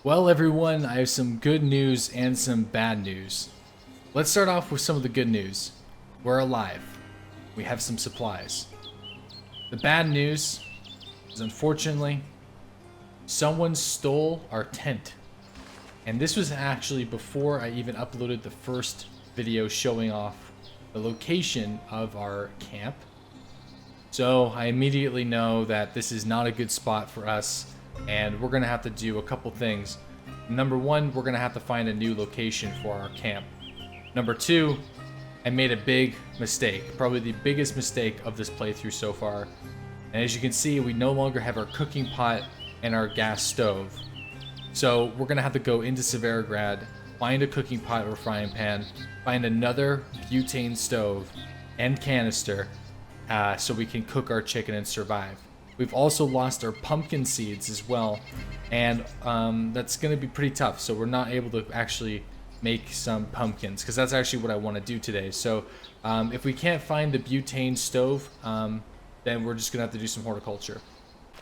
Well, everyone, I have some good news and some bad news. Let's start off with some of the good news. We're alive. We have some supplies. The bad news is, unfortunately, someone stole our tent. And this was actually before I even uploaded the first video showing off the location of our camp. So I immediately know that this is not a good spot for us, and we're gonna have to do a couple things. Number one, we're gonna have to find a new location for our camp. Number two, I made a big mistake, probably the biggest mistake of this playthrough so far. And as you can see, we no longer have our cooking pot and our gas stove. So we're gonna have to go into Severograd, find a cooking pot or frying pan, find another butane stove and canister, so we can cook our chicken and survive. We've also lost our pumpkin seeds as well, and that's going to be pretty tough. So we're not able to actually make some pumpkins, because that's actually what I want to do today. So if we can't find the butane stove, then we're just going to have to do some horticulture.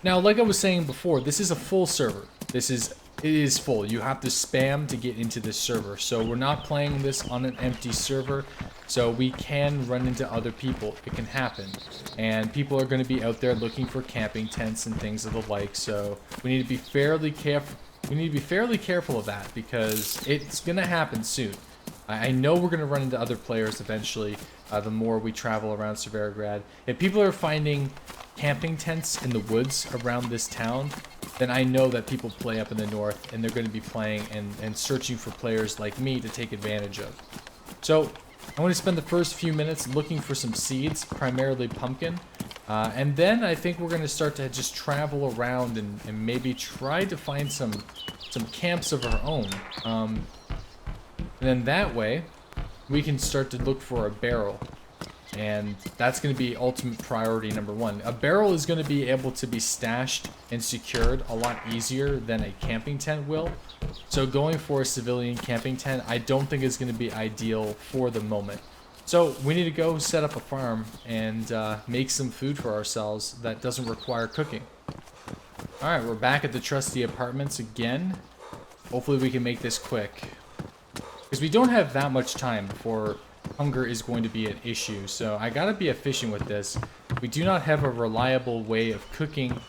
Now, like I was saying before, this is a full server. It is full. You have to spam to get into this server. So we're not playing this on an empty server. So we can run into other people. It can happen. And people are going to be out there looking for camping tents and things of the like. So we need to be fairly careful. We need to be fairly careful of that, because it's going to happen soon. I know we're going to run into other players eventually, the more we travel around Severograd. If people are finding camping tents in the woods around this town, then I know that people play up in the north, and they're going to be playing and searching for players like me to take advantage of. So I'm going to spend the first few minutes looking for some seeds, primarily pumpkin. And then I think we're going to start to just travel around and maybe try to find some camps of our own. And then that way, we can start to look for a barrel. And that's going to be ultimate priority number one. A barrel is going to be able to be stashed and secured a lot easier than a camping tent will. So going for a civilian camping tent, I don't think is going to be ideal for the moment. So we need to go set up a farm and make some food for ourselves that doesn't require cooking. Alright, we're back at the trusty apartments again. Hopefully we can make this quick, because we don't have that much time before hunger is going to be an issue. So I gotta be efficient with this. We do not have a reliable way of cooking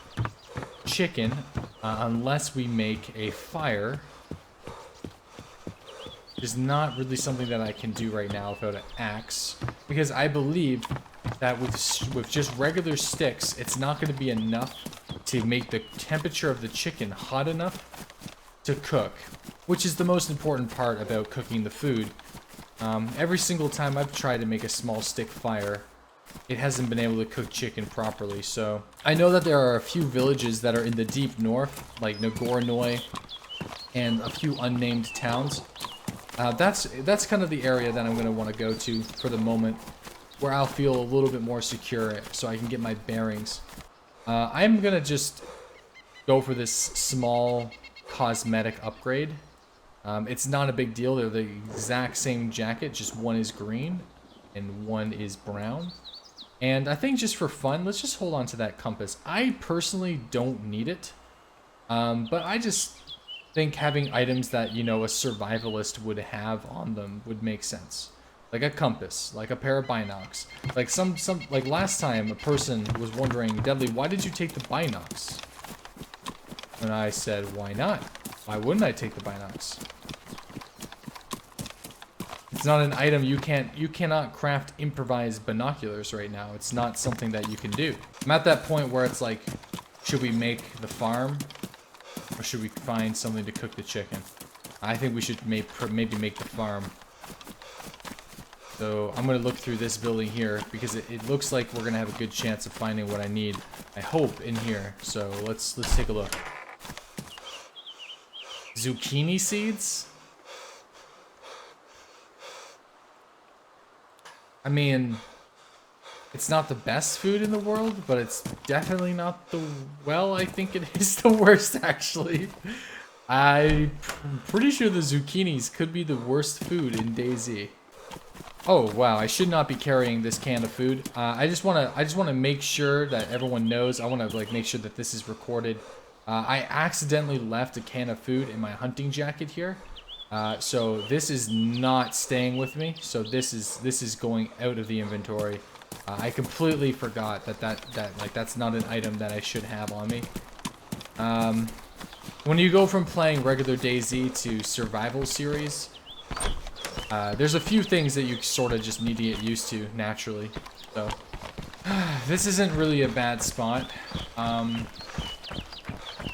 chicken unless we make a fire. Is not really something that I can do right now without an axe, because I believe that with just regular sticks, it's not going to be enough to make the temperature of the chicken hot enough to cook, which is the most important part about cooking the food. Every single time I've tried to make a small stick fire, it hasn't been able to cook chicken properly. So I know that there are a few villages that are in the deep north, like Nagornoy, and a few unnamed towns. That's kind of the area that I'm going to want to go to for the moment, where I'll feel a little bit more secure so I can get my bearings. I'm going to just go for this small cosmetic upgrade. It's not a big deal. They're the exact same jacket, just one is green and one is brown. And I think just for fun, let's just hold on to that compass. I personally don't need it, but I just think having items that, you know, a survivalist would have on them would make sense. Like a compass, like a pair of binocs. Like like last time a person was wondering, Deadly, why did you take the binocs? And I said, why not? Why wouldn't I take the binocs? It's not an item you cannot craft improvised binoculars right now. It's not something that you can do. I'm at that point where it's like, should we make the farm? Or should we find something to cook the chicken? I think we should maybe make the farm. So I'm going to look through this building here, because it looks like we're going to have a good chance of finding what I need. I hope in here. So let's take a look. Zucchini seeds? I mean, it's not the best food in the world, but it's definitely not the... Well, I think it is the worst, actually. I'm pretty sure the zucchinis could be the worst food in DayZ. Oh, wow, I should not be carrying this can of food. I just want to make sure that everyone knows. I want to, like, make sure that this is recorded. I accidentally left a can of food in my hunting jacket here. So this is not staying with me. So this is going out of the inventory. I completely forgot that that's not an item that I should have on me. When you go from playing regular DayZ to survival series, there's a few things that you sort of just need to get used to naturally. So this isn't really a bad spot.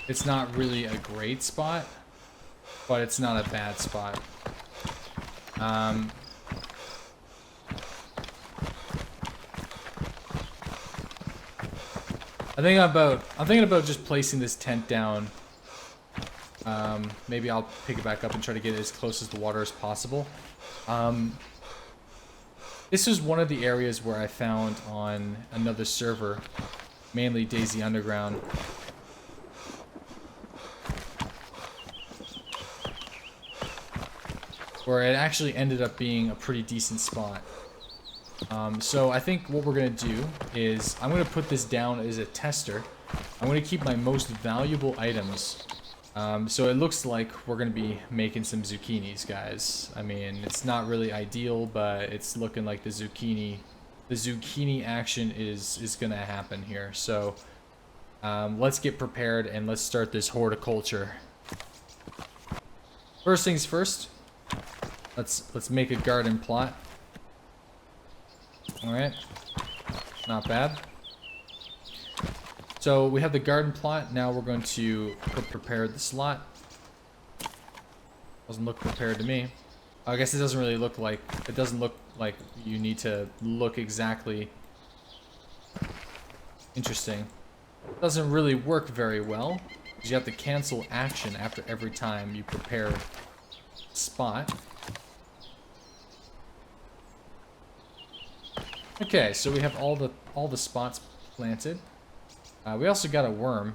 It's not really a great spot, but it's not a bad spot. I'm thinking about just placing this tent down. Maybe I'll pick it back up and try to get it as close as the water as possible. This is one of the areas where I found on another server, mainly DayZ Underground, where it actually ended up being a pretty decent spot. So I think what we're going to do is I'm going to put this down as a tester. I'm going to keep my most valuable items. So it looks like we're going to be making some zucchinis, guys. I mean, it's not really ideal, but it's looking like the zucchini action is going to happen here. So let's get prepared and let's start this horticulture. First things first. Let's make a garden plot. All right, not bad. So we have the garden plot. Now we're going to prepare the slot. Doesn't look prepared to me. I guess it doesn't really look like. It doesn't look like you need to look exactly. Interesting. Doesn't really work very well because you have to cancel action after every time you prepare spot. Okay, so we have all the spots planted. We also got a worm.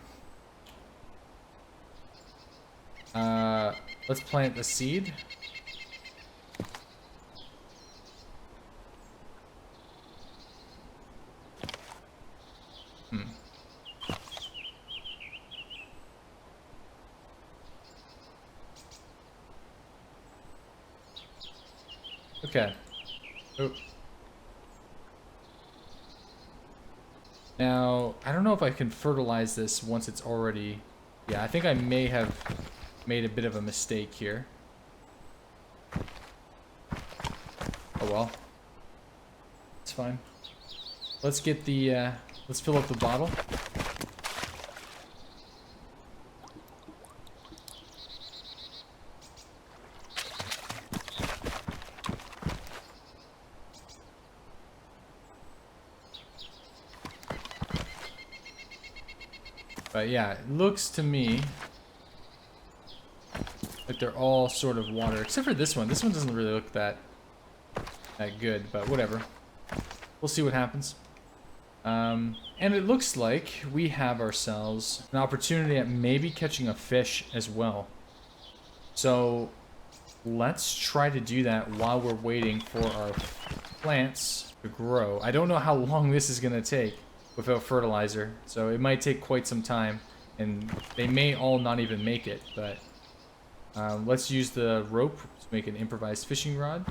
Let's plant the seed. Okay. Oh. Now, I don't know if I can fertilize this once it's already... Yeah, I think I may have made a bit of a mistake here. Oh well. It's fine. Let's get the, let's fill up the bottle. But yeah, it looks to me like they're all sort of water, except for this one. This one doesn't really look that good, but whatever. We'll see what happens. And it looks like we have ourselves an opportunity at maybe catching a fish as well. So let's try to do that while we're waiting for our plants to grow. I don't know how long this is going to take without fertilizer, so it might take quite some time, and they may all not even make it, but let's use the rope to make an improvised fishing rod.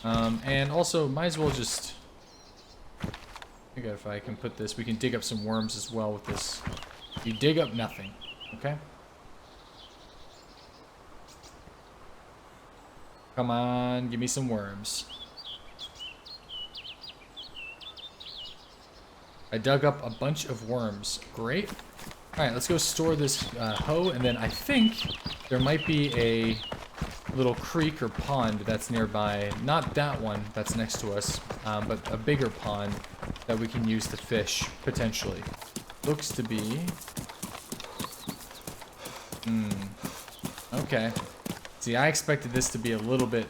And also, might as well just... I think if I can put this, we can dig up some worms as well with this. You dig up nothing, okay? Come on, give me some worms. I dug up a bunch of worms. Great. Alright, let's go store this hoe, and then I think there might be a little creek or pond that's nearby. Not that one that's next to us, but a bigger pond that we can use to fish, potentially. Looks to be... Okay. See, I expected this to be a little bit...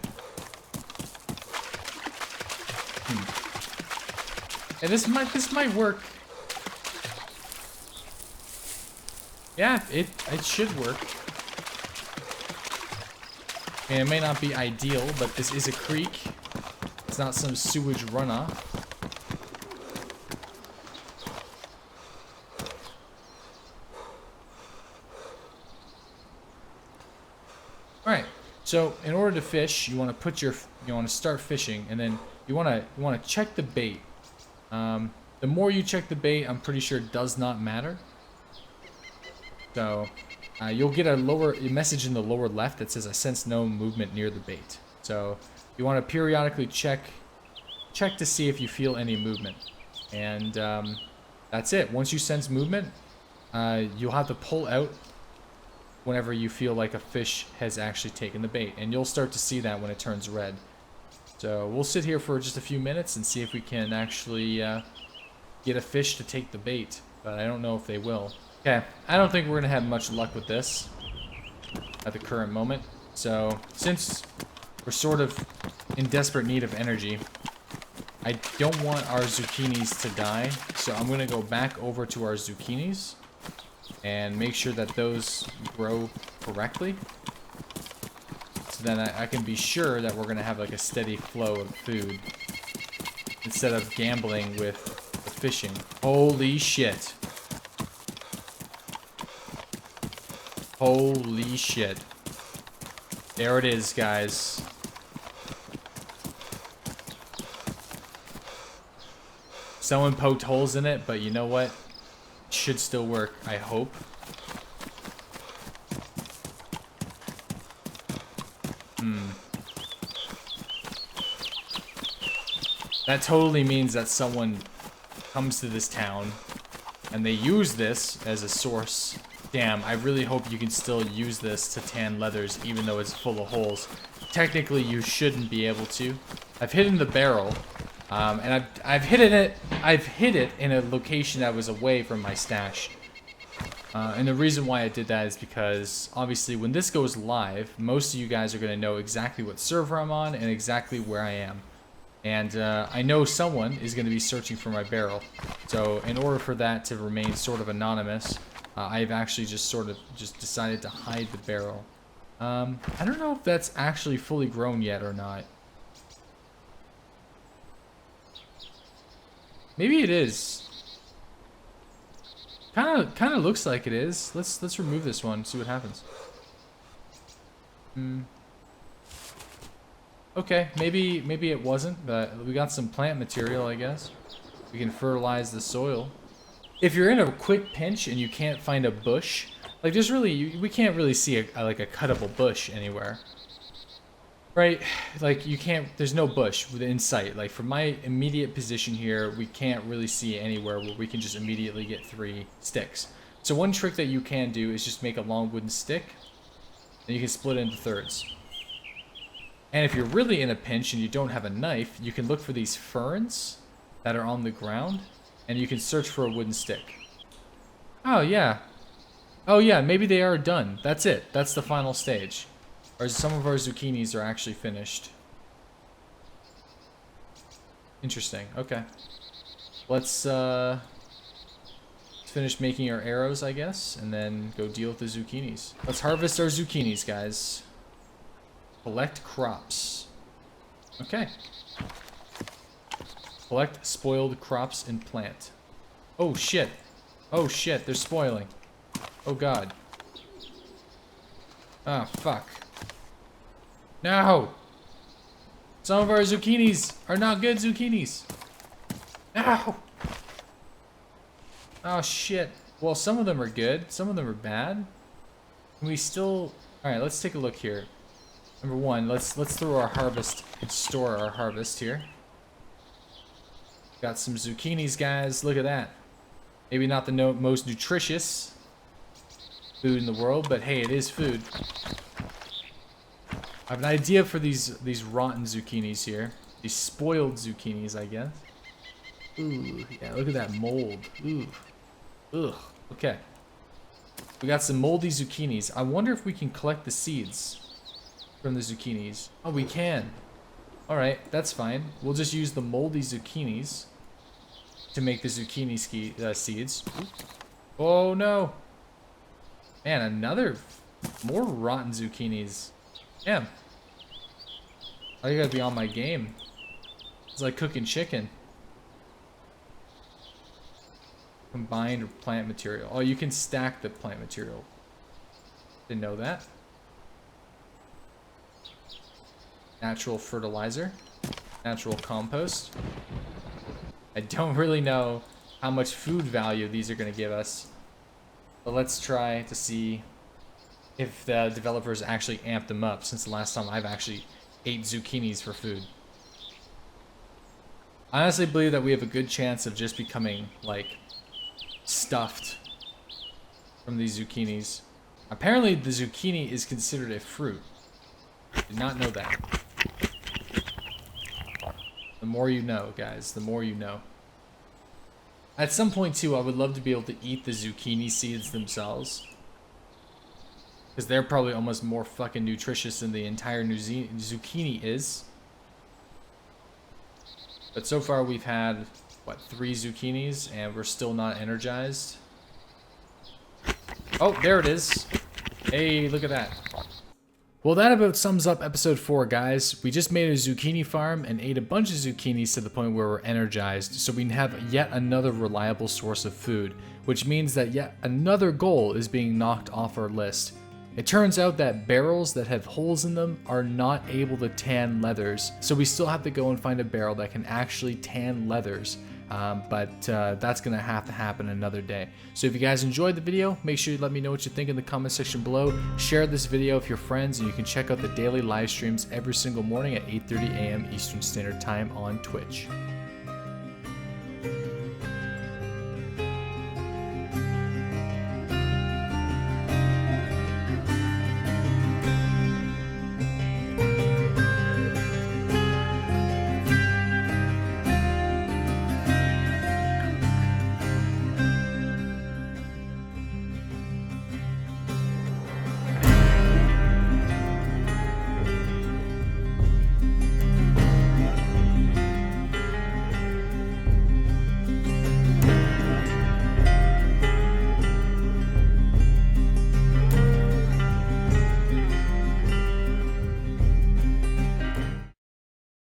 Yeah, this might work. Yeah, it should work. And it may not be ideal, but this is a creek. It's not some sewage runoff. So in order to fish, you want to start fishing, and then you want to check the bait. The more you check the bait, I'm pretty sure it does not matter. So you'll get a message in the lower left that says, "I sense no movement near the bait." So you want to periodically check to see if you feel any movement, and that's it. Once you sense movement, you'll have to pull out whenever you feel like a fish has actually taken the bait, and you'll start to see that when it turns red. So we'll sit here for just a few minutes and see if we can actually get a fish to take the bait, but I don't know if they will. Okay, I don't think we're gonna have much luck with this at the current moment. So since we're sort of in desperate need of energy, I don't want our zucchinis to die, so I'm gonna go back over to our zucchinis and make sure that those grow correctly, so then I can be sure that we're gonna have like a steady flow of food instead of gambling with the fishing. Holy shit. Holy shit. There it is, guys. Someone poked holes in it, but you know what? It should still work, I hope. That totally means that someone comes to this town and they use this as a source. Damn, I really hope you can still use this to tan leathers even though it's full of holes. Technically, you shouldn't be able to. I've hidden the barrel, and I've hidden it. I've hid it in a location that was away from my stash. And the reason why I did that is because obviously when this goes live, most of you guys are going to know exactly what server I'm on and exactly where I am. And I know someone is going to be searching for my barrel. So in order for that to remain sort of anonymous, I've actually just decided to hide the barrel. I don't know if that's actually fully grown yet or not. Maybe it is. Kind of looks like it is. Let's remove this one, see what happens. Okay, maybe it wasn't, but we got some plant material, I guess. We can fertilize the soil. If you're in a quick pinch and you can't find a bush, like we can't really see like a cuttable bush anywhere. Right? Like there's no bush within sight. Like from my immediate position here, we can't really see anywhere where we can just immediately get 3 sticks. So one trick that you can do is just make a long wooden stick, and you can split it into thirds. And if you're really in a pinch and you don't have a knife, you can look for these ferns that are on the ground, and you can search for a wooden stick. Oh yeah. Oh yeah, maybe they are done. That's it. That's the final stage. Or some of our zucchinis are actually finished. Interesting. Okay. Let's finish making our arrows, I guess, and then go deal with the zucchinis. Let's harvest our zucchinis, guys. Collect crops. Okay. Collect spoiled crops and plant. Oh shit. Oh shit, they're spoiling. Oh god. Oh fuck. No! Some of our zucchinis are not good zucchinis. No! Oh shit. Well, some of them are good. Some of them are bad. Can we still... Alright, let's take a look here. Number one, let's throw our harvest and store our harvest here. Got some zucchinis, guys. Look at that. Maybe not the most nutritious food in the world, but hey, it is food. I have an idea for these rotten zucchinis here. These spoiled zucchinis, I guess. Ooh, yeah, look at that mold. Ooh. Ugh. Okay. We got some moldy zucchinis. I wonder if we can collect the seeds from the zucchinis. Oh, we can. Alright, that's fine. We'll just use the moldy zucchinis to make the zucchini seeds. Oh no! Man, more rotten zucchinis. Damn. I gotta be on my game. It's like cooking chicken. Combined plant material. Oh, you can stack the plant material. Didn't know that. natural fertilizer, natural compost. I don't really know how much food value these are going to give us, but let's try to see if the developers actually amped them up since the last time I've actually ate zucchinis for food. I honestly believe that we have a good chance of just becoming, like, stuffed from these zucchinis. Apparently, the zucchini is considered a fruit. Did not know that. The more you know, guys. The more you know. At some point, too, I would love to be able to eat the zucchini seeds themselves. Because they're probably almost more fucking nutritious than the entire zucchini is. But so far we've had, what, 3 zucchinis, and we're still not energized. Oh, there it is. Hey, look at that. Well, that about sums up episode 4, guys. We just made a zucchini farm and ate a bunch of zucchinis to the point where we're energized, so we can have yet another reliable source of food, which means that yet another goal is being knocked off our list. It turns out that barrels that have holes in them are not able to tan leathers, so we still have to go and find a barrel that can actually tan leathers. But that's gonna have to happen another day. So if you guys enjoyed the video, make sure you let me know what you think in the comment section below. Share this video with your friends, and you can check out the daily live streams every single morning at 8:30 a.m. Eastern Standard Time on Twitch.